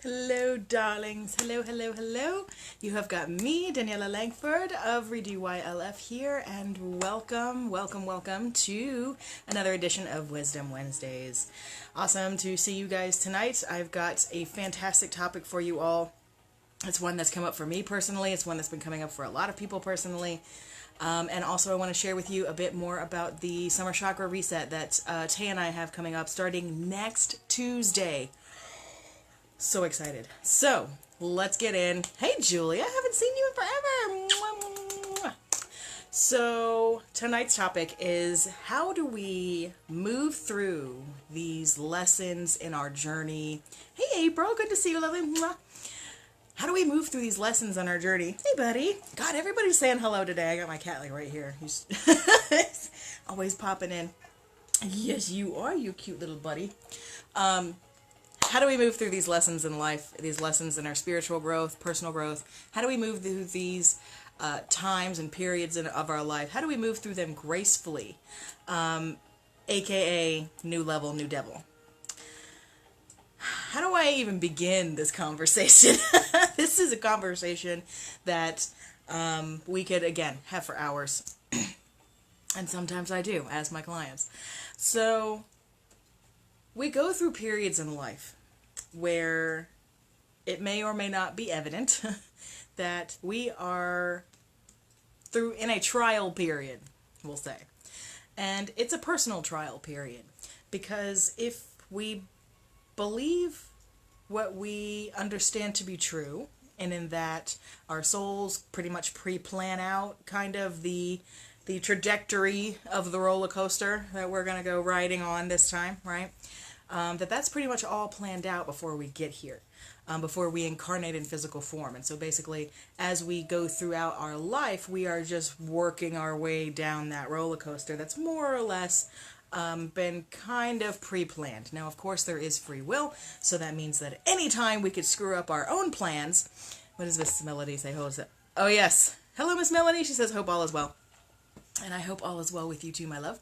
Hello, darlings. Hello, hello, hello. You have got me, Daniella Langford of ReDesign here, and welcome to another edition of Wisdom Wednesdays. Awesome to see you guys tonight. I've got a fantastic topic for you all. It's one that's come up for me personally. It's one that's been coming up for a lot of people personally. And also I want to share with you a bit more about the Summer Chakra Reset that Tay and I have coming up starting next Tuesday. So excited. So, let's get in. Hey, Julie, I haven't seen you in forever. So, tonight's topic is how do we move through these lessons in our journey? Hey, April, good to see you, lovely. How do we move through these lessons on our journey? Hey, buddy. God, everybody's saying hello today. I got my cat like right here. He's always popping in. Yes, you are, you cute little buddy. How do we move through these lessons in life, these lessons in our spiritual growth, personal growth? How do we move through these times and periods of our life? How do we move through them gracefully? AKA new level, new devil. How do I even begin this conversation? This is a conversation that we could, again, have for hours. And sometimes I do, as my clients. So, we go through periods in life where it may or may not be evident that we are in a trial period, we'll say. And it's a personal trial period, because if we believe what we understand to be true, and in that our souls pretty much pre-plan out kind of the trajectory of the roller coaster that we're going to go riding on this time, right? That's pretty much all planned out before we get here, before we incarnate in physical form. And so basically, as we go throughout our life, we are just working our way down that roller coaster that's more or less been kind of pre-planned. Now, of course, there is free will, so that means that any time we could screw up our own plans. What does Miss Melody say? Oh, yes. Hello, Miss Melody. She says, hope all is well. And I hope all is well with you too, my love.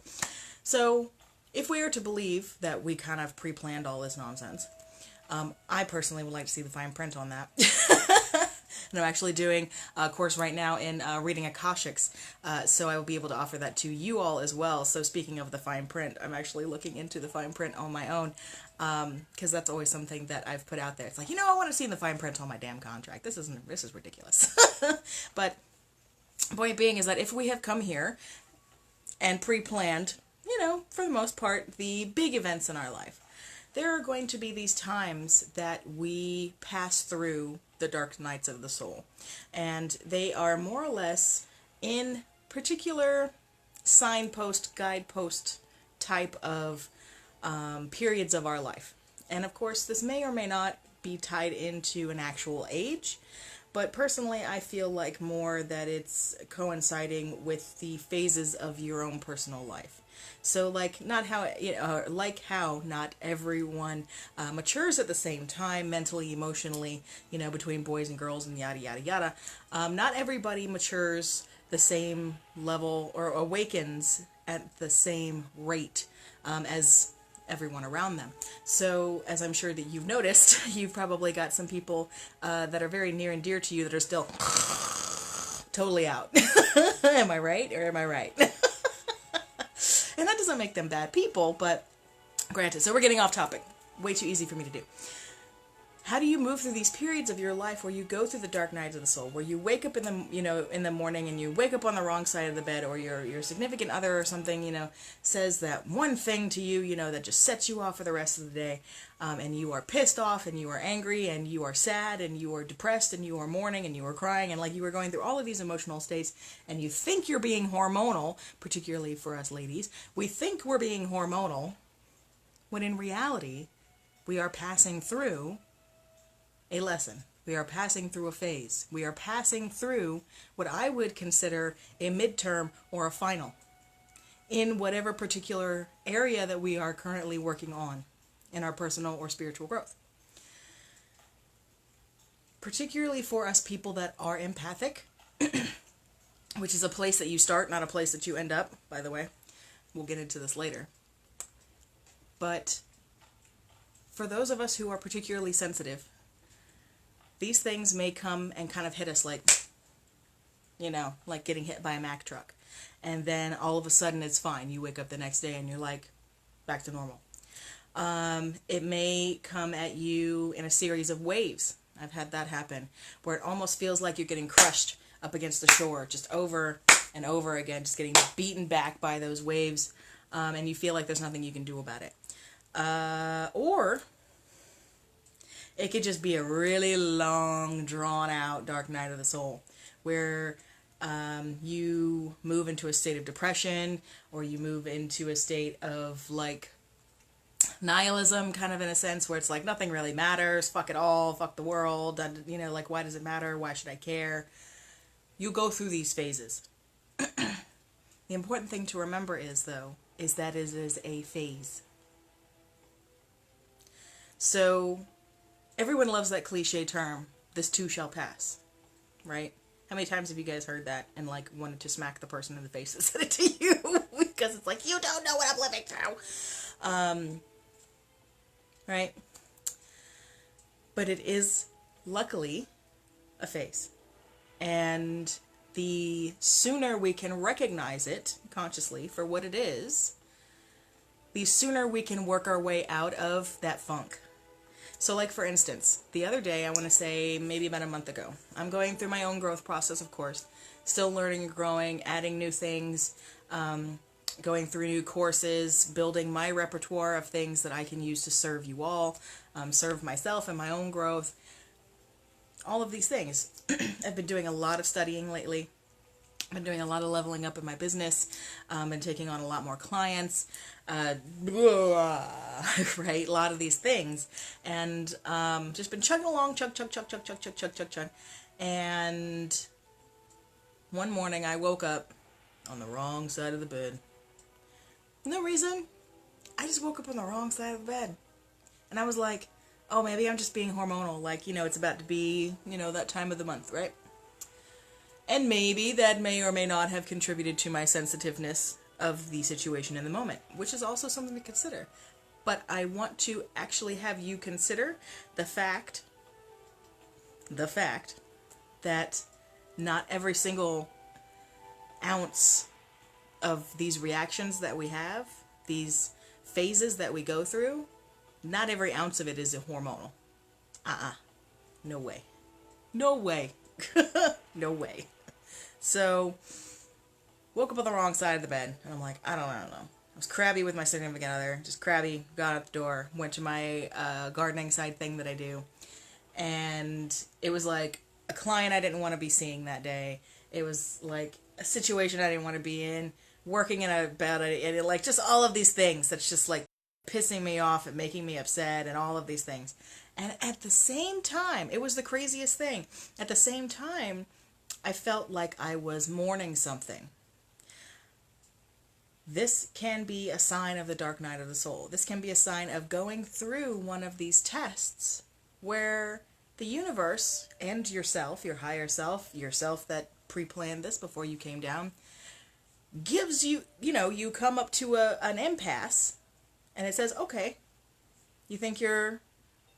So, if we are to believe that we kind of pre-planned all this nonsense, I personally would like to see the fine print on that. And I'm actually doing a course right now in reading Akashics, so I will be able to offer that to you all as well. So speaking of the fine print, I'm actually looking into the fine print on my own, because that's always something that I've put out there. It's like, I want to see the fine print on my damn contract. This is ridiculous. But point being is that if we have come here and pre-planned, for the most part, the big events in our life, there are going to be these times that we pass through the dark nights of the soul. And they are more or less in particular signpost, guidepost type of periods of our life. And of course, this may or may not be tied into an actual age, but personally, I feel like more that it's coinciding with the phases of your own personal life. So, like how not everyone matures at the same time, mentally, emotionally, between boys and girls and yada, yada, yada. Not everybody matures the same level or awakens at the same rate as everyone around them. So, as I'm sure that you've noticed, you've probably got some people that are very near and dear to you that are still totally out. Am I right, or am I right? And that doesn't make them bad people, but granted. So we're getting off topic. Way too easy for me to do. How do you move through these periods of your life where you go through the dark nights of the soul, where you wake up in the morning and you wake up on the wrong side of the bed, or your significant other or something, says that one thing to you, that just sets you off for the rest of the day, and you are pissed off and you are angry and you are sad and you are depressed and you are mourning and you are crying and like you are going through all of these emotional states, and you think you're being hormonal, particularly for us ladies. We think we're being hormonal when in reality we are passing through a lesson. We are passing through a phase. We are passing through what I would consider a midterm or a final in whatever particular area that we are currently working on in our personal or spiritual growth. Particularly for us people that are empathic, which is a place that you start, not a place that you end up, by the way. We'll get into this later. But for those of us who are particularly sensitive, these things may come and kind of hit us like, like getting hit by a Mack truck. And then all of a sudden it's fine. You wake up the next day and you're like, back to normal. It may come at you in a series of waves. I've had that happen, where it almost feels like you're getting crushed up against the shore, just over and over again, just getting beaten back by those waves, and you feel like there's nothing you can do about it. Or it could just be a really long, drawn-out dark night of the soul, where you move into a state of depression, or you move into a state of, like, nihilism, kind of, in a sense, where it's like nothing really matters, fuck it all, fuck the world, like, why does it matter, why should I care? You go through these phases. The important thing to remember is that it is a phase. So everyone loves that cliche term, this too shall pass, right? How many times have you guys heard that and, like, wanted to smack the person in the face that said it to you? Because it's like, you don't know what I'm living through. Right? But it is, luckily, a phase. And the sooner we can recognize it consciously for what it is, the sooner we can work our way out of that funk. So, like, for instance, the other day, I want to say maybe about a month ago, I'm going through my own growth process, of course, still learning and growing, adding new things, going through new courses, building my repertoire of things that I can use to serve you all, serve myself and my own growth, all of these things. I've been doing a lot of studying lately. I've been doing a lot of leveling up in my business, been taking on a lot more clients, right, a lot of these things, and just been chugging along, chug, and one morning I woke up on the wrong side of the bed. No reason. I just woke up on the wrong side of the bed. And I was like, oh, maybe I'm just being hormonal. Like, it's about to be, that time of the month, right? And maybe that may or may not have contributed to my sensitiveness of the situation in the moment, which is also something to consider. But I want to actually have you consider the fact that not every single ounce of these reactions that we have, these phases that we go through, not every ounce of it is hormonal. No way. No way. No way. So, woke up on the wrong side of the bed, and I'm like, I don't know. I was crabby with my significant other, just crabby, got out the door, went to my gardening side thing that I do, and it was like a client I didn't want to be seeing that day. It was like a situation I didn't want to be in, working in about it, and like just all of these things that's just like pissing me off and making me upset and all of these things. And at the same time, it was the craziest thing. At the same time, I felt like I was mourning something. This can be a sign of the dark night of the soul. This can be a sign of going through one of these tests where the universe and yourself, your higher self, yourself that pre-planned this before you came down, gives you, you come up to an impasse, and it says, okay, you think you're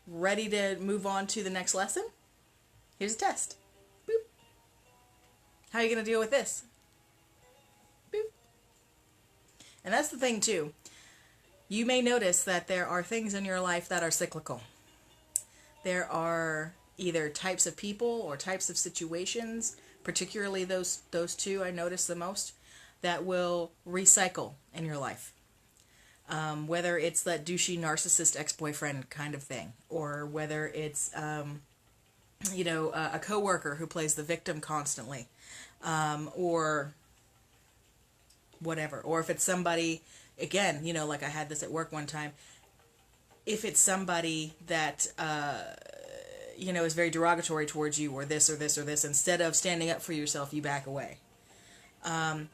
ready to move on to the next lesson? Here's a test. Boop. How are you going to deal with this? Boop. And that's the thing, too. You may notice that there are things in your life that are cyclical. There are either types of people or types of situations, particularly those two I notice the most, that will recycle in your life. Whether it's that douchey narcissist ex-boyfriend kind of thing, or whether it's, a coworker who plays the victim constantly, or whatever. Or if it's somebody, again, like I had this at work one time, if it's somebody that, is very derogatory towards you, or this, or this, or this, instead of standing up for yourself, you back away.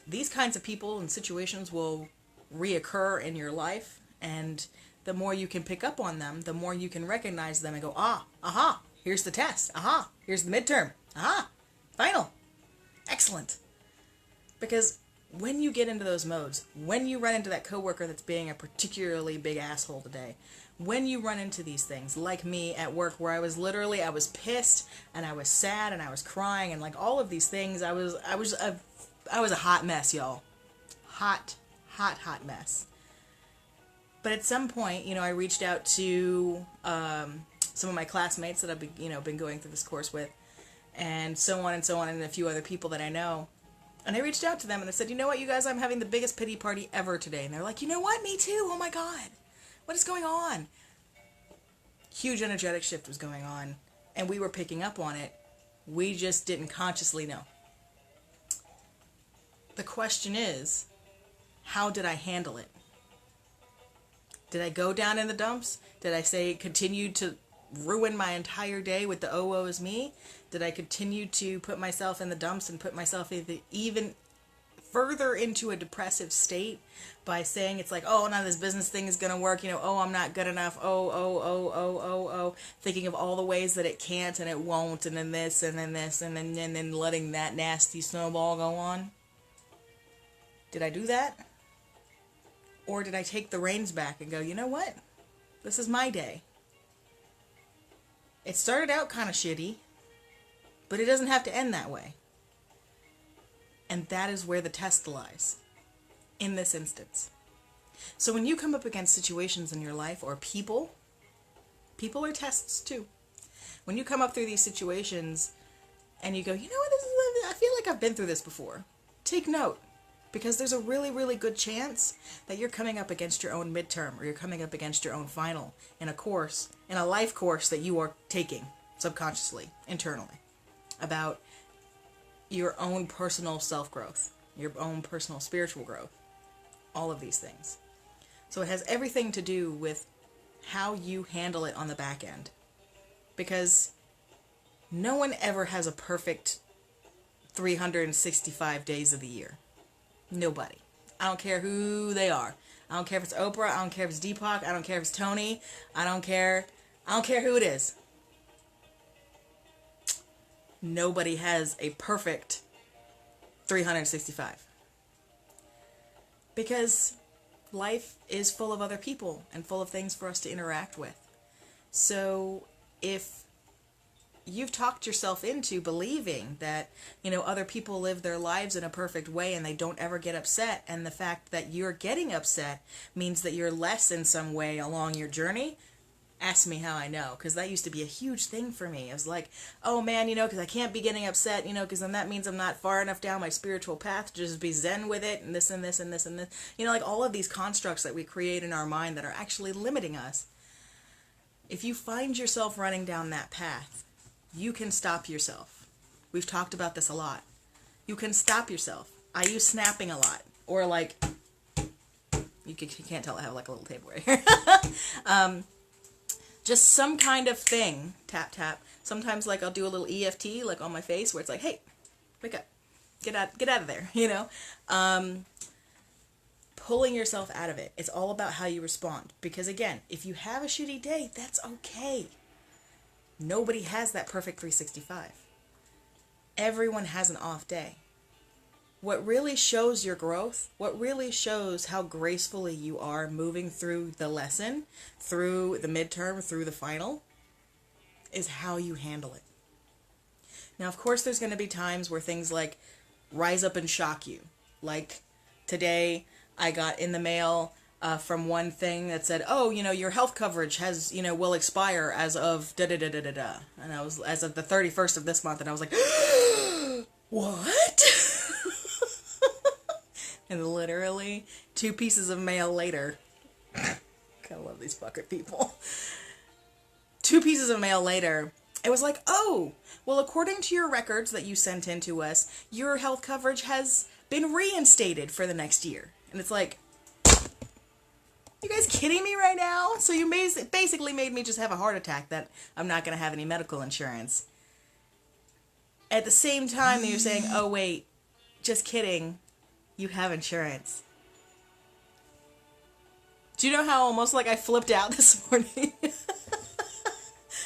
These kinds of people and situations will reoccur in your life, and the more you can pick up on them, the more you can recognize them and go, aha, here's the test, aha, here's the midterm, aha, final, excellent. Because when you get into those modes, when you run into that coworker that's being a particularly big asshole today, when you run into these things, like me at work, where I was pissed and I was sad and I was crying and like all of these things, I was a hot mess, y'all. Hot mess. But at some point, I reached out to some of my classmates that I've been going through this course with, and so on, and a few other people that I know. And I reached out to them and I said, you know what, you guys, I'm having the biggest pity party ever today. And they're like, you know what, me too. Oh my God. What is going on? Huge energetic shift was going on, and we were picking up on it. We just didn't consciously know. The question is, how did I handle it? Did I go down in the dumps? Did I continue to ruin my entire day with the oh, woe is me? Did I continue to put myself in the dumps and put myself even further into a depressive state by saying it's like, oh, now this business thing is going to work, oh, I'm not good enough, oh, thinking of all the ways that it can't and it won't, and then this, and then this, and then letting that nasty snowball go on? Did I do that? Or did I take the reins back and go, you know what? This is my day. It started out kind of shitty, but it doesn't have to end that way. And that is where the test lies, in this instance. So when you come up against situations in your life, or people are tests too. When you come up through these situations and you go, you know what, I feel like I've been through this before. Take note, because there's a really, really good chance that you're coming up against your own midterm, or you're coming up against your own final in a life course that you are taking subconsciously, internally, about your own personal self-growth, your own personal spiritual growth, all of these things. So it has everything to do with how you handle it on the back end. Because no one ever has a perfect 365 days of the year. Nobody. I don't care who they are. I don't care if it's Oprah. I don't care if it's Deepak. I don't care if it's Tony. I don't care who it is. Nobody has a perfect 365. Because life is full of other people and full of things for us to interact with. So if you've talked yourself into believing that, other people live their lives in a perfect way and they don't ever get upset, and the fact that you're getting upset means that you're less in some way along your journey, ask me how I know, because that used to be a huge thing for me. I was like, oh man, because I can't be getting upset, because then that means I'm not far enough down my spiritual path to just be zen with it, and this and this and this and this. Like all of these constructs that we create in our mind that are actually limiting us. If you find yourself running down that path, you can stop yourself. We've talked about this a lot. You can stop yourself. I use snapping a lot. Or like, you can't tell I have like a little table right here. Just some kind of thing, tap, tap. Sometimes like I'll do a little EFT like on my face where it's like, hey, wake up, get out of there, Pulling yourself out of it. It's all about how you respond. Because again, if you have a shitty day, that's okay. Nobody has that perfect 365. Everyone has an off day. What really shows your growth, what really shows how gracefully you are moving through the lesson, through the midterm, through the final, is how you handle it. Now, of course, there's going to be times where things like rise up and shock you. Like today, I got in the mail from one thing that said, oh, your health coverage has, will expire as of da-da-da-da-da-da. And I was, as of the 31st of this month, and I was like, what? And literally 2 pieces of mail later, I love these fucking people. 2 pieces of mail later, it was like, oh, well, according to your records that you sent in to us, your health coverage has been reinstated for the next year. And it's like, you guys kidding me right now? So you basically made me just have a heart attack that I'm not going to have any medical insurance. At the same time that you're saying, oh wait, just kidding, you have insurance. Do you know how almost like I flipped out this morning?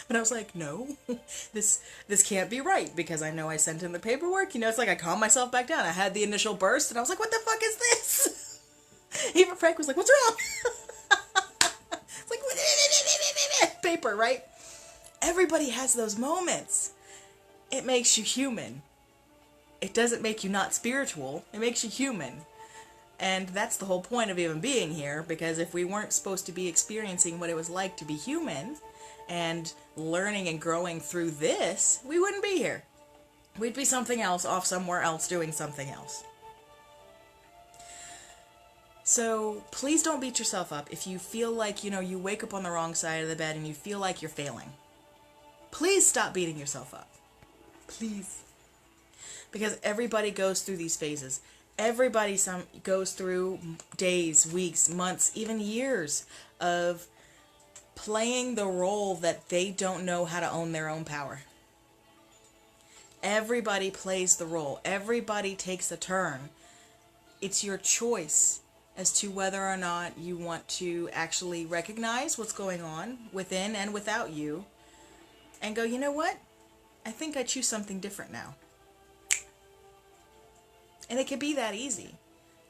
But I was like, no, this can't be right, because I know I sent in the paperwork. It's like I calmed myself back down. I had the initial burst and I was like, what the fuck is this? Even Frank was like, what's wrong? It's like, paper, right? Everybody has those moments. It makes you human. It doesn't make you not spiritual. It makes you human. And that's the whole point of even being here, because if we weren't supposed to be experiencing what it was like to be human and learning and growing through this, we wouldn't be here. We'd be something else, off somewhere else, doing something else. So please don't beat yourself up if you feel like, you wake up on the wrong side of the bed and you feel like you're failing. Please stop beating yourself up. Please. Because everybody goes through these phases. Everybody goes through days, weeks, months, even years of playing the role that they don't know how to own their own power. Everybody plays the role. Everybody takes a turn. It's your choice as to whether or not you want to actually recognize what's going on within and without you and go, you know what? I think I choose something different now. And it could be that easy.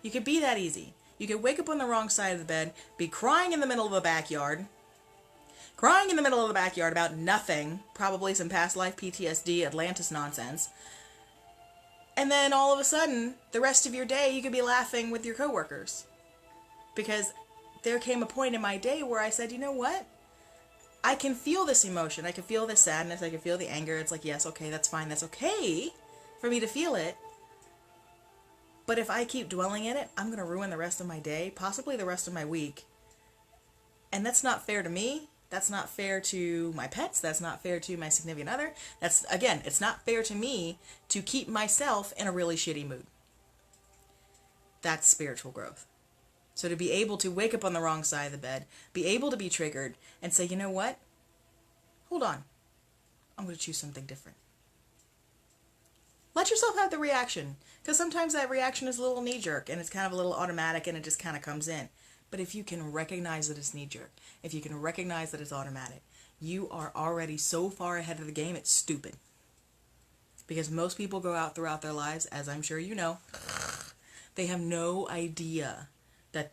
You could be that easy. You could wake up on the wrong side of the bed, be crying in the middle of the backyard, about nothing, probably some past life PTSD, Atlantis nonsense. And then all of a sudden, the rest of your day, you could be laughing with your coworkers. Because there came a point in my day where I said, you know what? I can feel this emotion. I can feel this sadness. I can feel the anger. It's like, yes, okay, that's fine. That's okay for me to feel it. But if I keep dwelling in it, I'm going to ruin the rest of my day, possibly the rest of my week. And that's not fair to me. That's not fair to my pets. That's not fair to my significant other. It's not fair to me to keep myself in a really shitty mood. That's spiritual growth. So to be able to wake up on the wrong side of the bed, be able to be triggered, and say, you know what? Hold on. I'm going to choose something different. Let yourself have the reaction. Because sometimes that reaction is a little knee-jerk, and it's kind of a little automatic, and it just kind of comes in. But if you can recognize that it's knee-jerk, if you can recognize that it's automatic, you are already so far ahead of the game, it's stupid. Because most people go out throughout their lives, as I'm sure you know, they have no idea that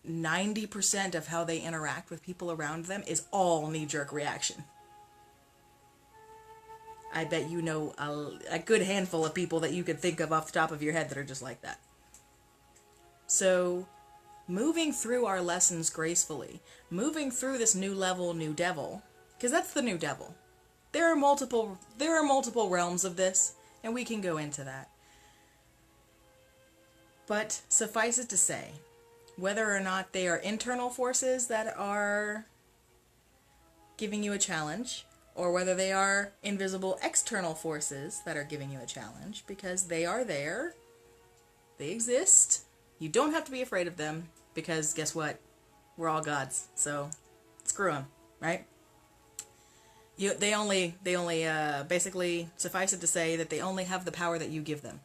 90% of how they interact with people around them is all knee-jerk reaction. I bet you know a good handful of people that you could think of off the top of your head that are just like that. So, moving through our lessons gracefully, moving through this new level, new devil, because that's the new devil. There are multiple realms of this, and we can go into that. But suffice it to say, whether or not they are internal forces that are giving you a challenge, or whether they are invisible external forces that are giving you a challenge, because they are there, they exist, you don't have to be afraid of them, because guess what? We're all gods, so screw them, right? They only basically, suffice it to say that they only have the power that you give them,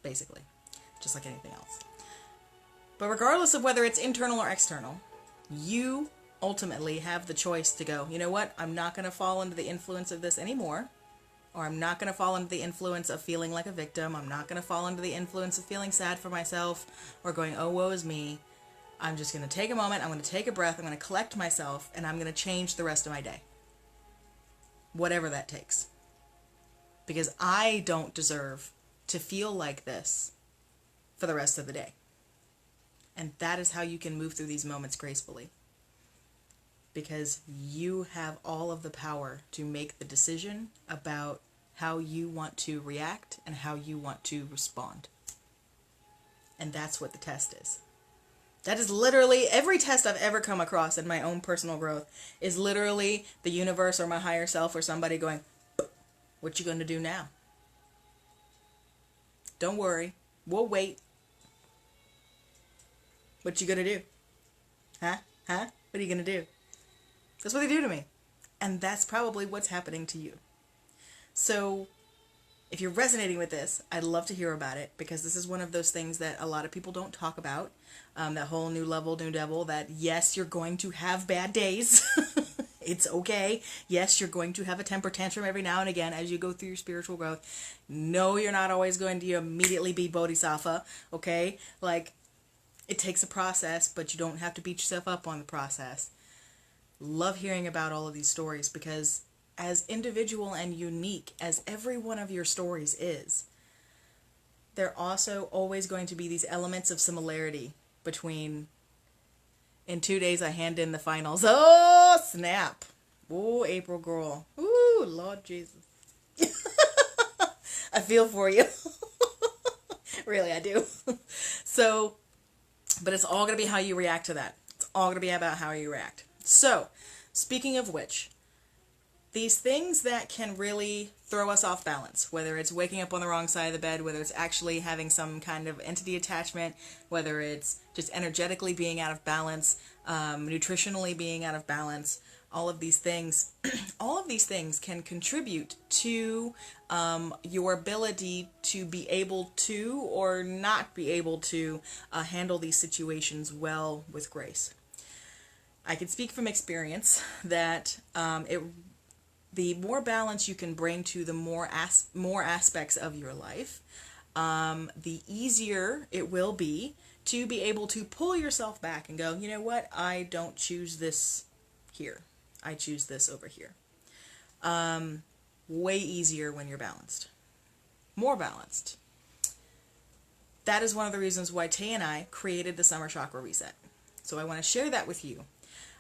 basically, just like anything else. But regardless of whether it's internal or external, you ultimately have the choice to go, you know what, I'm not going to fall into the influence of this anymore, or I'm not going to fall into the influence of feeling like a victim, I'm not going to fall into the influence of feeling sad for myself, or going, oh, woe is me. I'm just going to take a moment, I'm going to take a breath, I'm going to collect myself, and I'm going to change the rest of my day. Whatever that takes. Because I don't deserve to feel like this for the rest of the day. And that is how you can move through these moments gracefully. Because you have all of the power to make the decision about how you want to react and how you want to respond. And that's what the test is. That is literally, every test I've ever come across in my own personal growth is literally the universe or my higher self or somebody going, what you gonna do now? Don't worry, we'll wait. What you gonna do? Huh? What are you gonna do? That's what they do to me. And that's probably what's happening to you. So, if you're resonating with this, I'd love to hear about it, because this is one of those things that a lot of people don't talk about. That whole new level, new devil, that yes, you're going to have bad days. It's okay. Yes, you're going to have a temper tantrum every now and again as you go through your spiritual growth. No, you're not always going to immediately be bodhisattva, okay? Like, it takes a process, but you don't have to beat yourself up on the process. Love hearing about all of these stories, because as individual and unique as every one of your stories is, there are also always going to be these elements of similarity between, in 2 days I hand in the finals. Oh, snap. Oh, April girl. Ooh, Lord Jesus. I feel for you. Really, I do. So, but it's all going to be how you react to that. It's all going to be about how you react. So, speaking of which, these things that can really throw us off balance, whether it's waking up on the wrong side of the bed, whether it's actually having some kind of entity attachment, whether it's just energetically being out of balance, nutritionally being out of balance, all of these things, all of these things can contribute to your ability to be able to or not be able to handle these situations well with grace. I can speak from experience that the more balance you can bring to the more aspects of your life, the easier it will be to be able to pull yourself back and go, you know what, I don't choose this here. I choose this over here. Way easier when you're balanced. More balanced. That is one of the reasons why Tay and I created the Summer Chakra Reset. So I want to share that with you.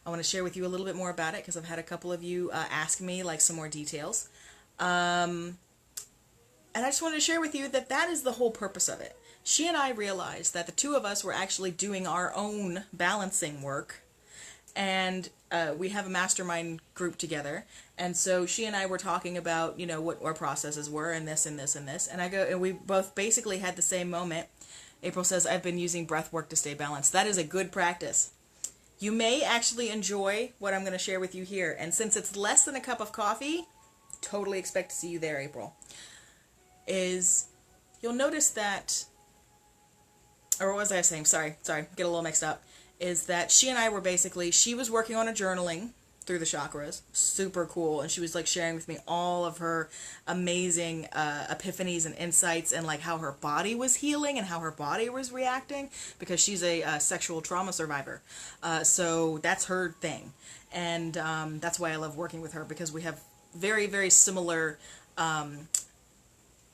I want to share with you a little bit more about it, because I've had a couple of you ask me like some more details. And I just wanted to share with you that that is the whole purpose of it. She and I realized that the two of us were actually doing our own balancing work, and we have a mastermind group together, and so she and I were talking about, you know, what our processes were, and this and this and this, and we both basically had the same moment. April says, I've been using breath work to stay balanced. That is a good practice. You may actually enjoy what I'm going to share with you here, and since it's less than a cup of coffee, totally expect to see you there, April, you'll notice that, or what was I saying? Sorry, get a little mixed up. Is that she and I were basically, she was working on a journaling through the chakras, super cool, and she was like sharing with me all of her amazing epiphanies and insights, and like how her body was healing and how her body was reacting, because she's a sexual trauma survivor. So that's her thing, and that's why I love working with her, because we have very, very similar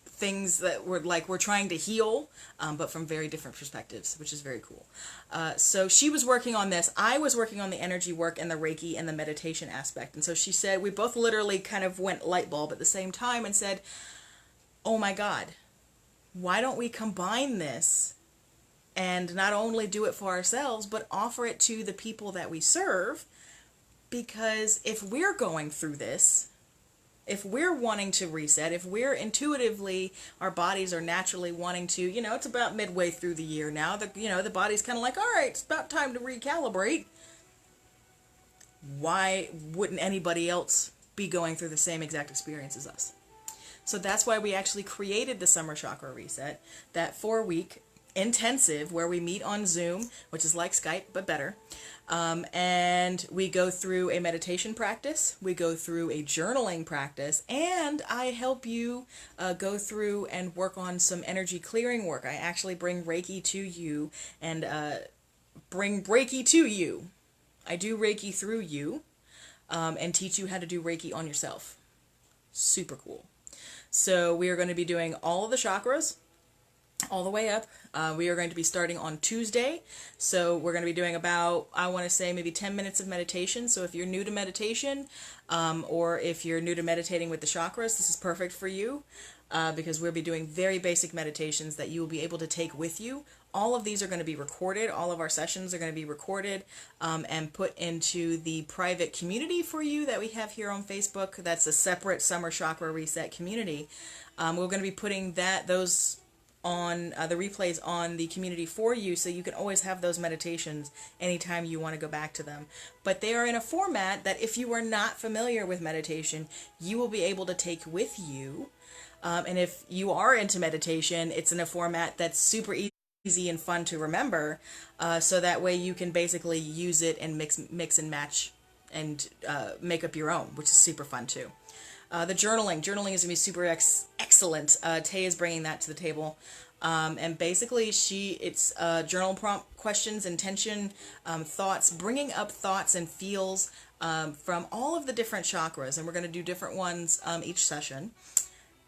things that we're trying to heal, but from very different perspectives, which is very cool. So she was working on this. I was working on the energy work and the Reiki and the meditation aspect. And so she said, we both literally kind of went light bulb at the same time and said, oh my God, why don't we combine this and not only do it for ourselves, but offer it to the people that we serve? Because if we're going through this, if we're wanting to reset, if we're intuitively, our bodies are naturally wanting to, you know, it's about midway through the year now, the body's kind of like, all right, it's about time to recalibrate. Why wouldn't anybody else be going through the same exact experience as us? So that's why we actually created the Summer Chakra Reset, that 4-week intensive where we meet on Zoom, which is like Skype, but better. And we go through a meditation practice, we go through a journaling practice, and I help you go through and work on some energy clearing work. I actually bring Reiki to you and bring Reiki to you. I do Reiki through you and teach you how to do Reiki on yourself. Super cool. So we are going to be doing all of the chakras, all the way up. We are going to be starting on Tuesday. So we're going to be doing about, I want to say, maybe 10 minutes of meditation. So if you're new to meditation, or if you're new to meditating with the chakras, this is perfect for you, because we'll be doing very basic meditations that you will be able to take with you. All of these are going to be recorded. All of our sessions are going to be recorded and put into the private community for you that we have here on Facebook. That's a separate Summer Chakra Reset community. We're going to be putting those on the replays on the community for you, so you can always have those meditations anytime you want to go back to them. But they are in a format that if you are not familiar with meditation, you will be able to take with you. And if you are into meditation, it's in a format that's super easy and fun to remember, so that way you can basically use it and mix and match and make up your own, which is super fun too. The journaling is going to be super excellent. Tay is bringing that to the table. And basically it's journal prompt questions, intention, thoughts, bringing up thoughts and feels from all of the different chakras, and we're going to do different ones each session.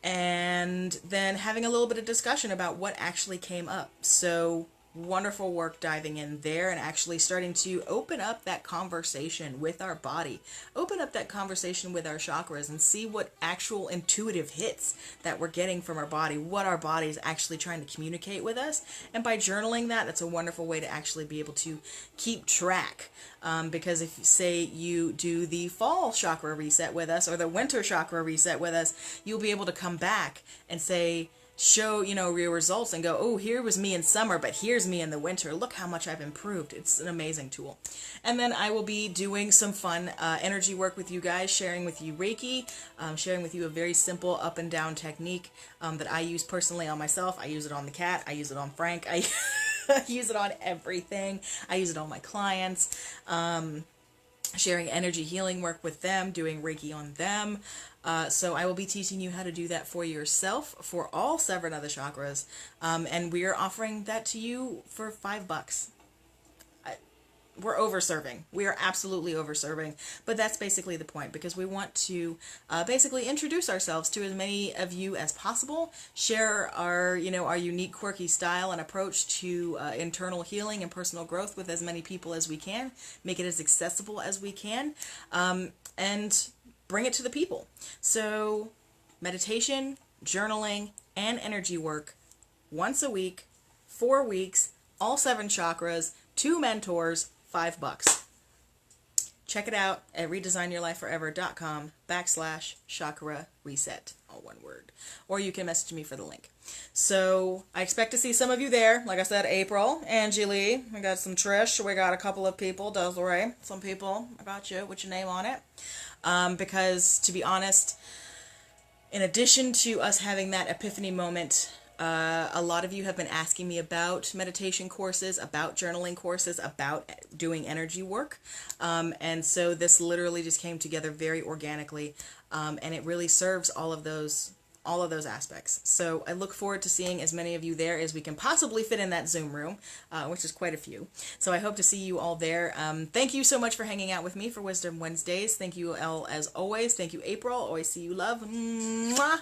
And then having a little bit of discussion about what actually came up. So wonderful work diving in there and actually starting to open up that conversation with our body, open up that conversation with our chakras, and see what actual intuitive hits that we're getting from our body, what our body is actually trying to communicate with us. And by journaling that, that's a wonderful way to actually be able to keep track. Because if, say, you do the fall chakra reset with us or the winter chakra reset with us, you'll be able to come back and say, show, your results and go, oh, here was me in summer, but here's me in the winter. Look how much I've improved. It's an amazing tool. And then I will be doing some fun energy work with you guys, sharing with you Reiki, sharing with you a very simple up and down technique that I use personally on myself. I use it on the cat. I use it on Frank. I use it on everything. I use it on my clients. Sharing energy healing work with them, doing Reiki on them. So I will be teaching you how to do that for yourself for all 7 other chakras. And we are offering that to you for $5. We're over-serving. We are absolutely over-serving. But that's basically the point, because we want to basically introduce ourselves to as many of you as possible, share our, our unique, quirky style and approach to internal healing and personal growth with as many people as we can, make it as accessible as we can, and bring it to the people. So meditation, journaling, and energy work once a week, 4 weeks, all 7 chakras, 2 mentors, $5. Check it out at redesignyourlifeforever.com/chakra reset, all one word. Or you can message me for the link. So I expect to see some of you there. Like I said, April, Angie Lee, we got some Trish, we got a couple of people, Desiree, some people, I got you with your name on it. Because to be honest, in addition to us having that epiphany moment, a lot of you have been asking me about meditation courses, about journaling courses, about doing energy work. And so this literally just came together very organically. And it really serves all of those aspects. So I look forward to seeing as many of you there as we can possibly fit in that Zoom room, which is quite a few. So I hope to see you all there. Thank you so much for hanging out with me for Wisdom Wednesdays. Thank you, Elle, as always. Thank you, April. Always see you, love. Mwah.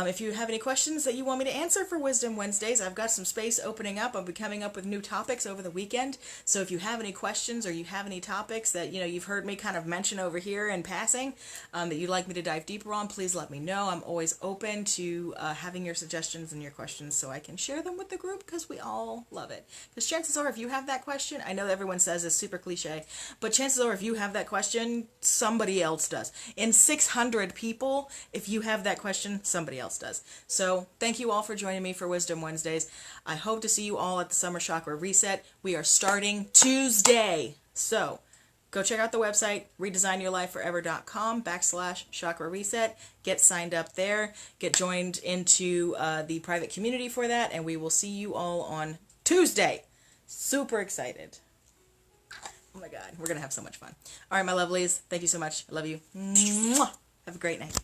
If you have any questions that you want me to answer for Wisdom Wednesdays, I've got some space opening up. I'll be coming up with new topics over the weekend. So if you have any questions or you have any topics that you've heard me kind of mention over here in passing that you'd like me to dive deeper on, please let me know. I'm always open to having your suggestions and your questions so I can share them with the group, because we all love it. Because chances are, if you have that question, I know that everyone says it's super cliche, but chances are if you have that question, somebody else does. In 600 people, if you have that question, somebody else does. So thank you all for joining me for Wisdom Wednesdays. I hope to see you all at the Summer Chakra Reset. We are starting Tuesday. So go check out the website, redesignyourlifeforever.com/chakra reset. Get signed up there. Get joined into the private community for that. And we will see you all on Tuesday. Super excited. Oh my God. We're going to have so much fun. All right, my lovelies. Thank you so much. I love you. Mwah. Have a great night.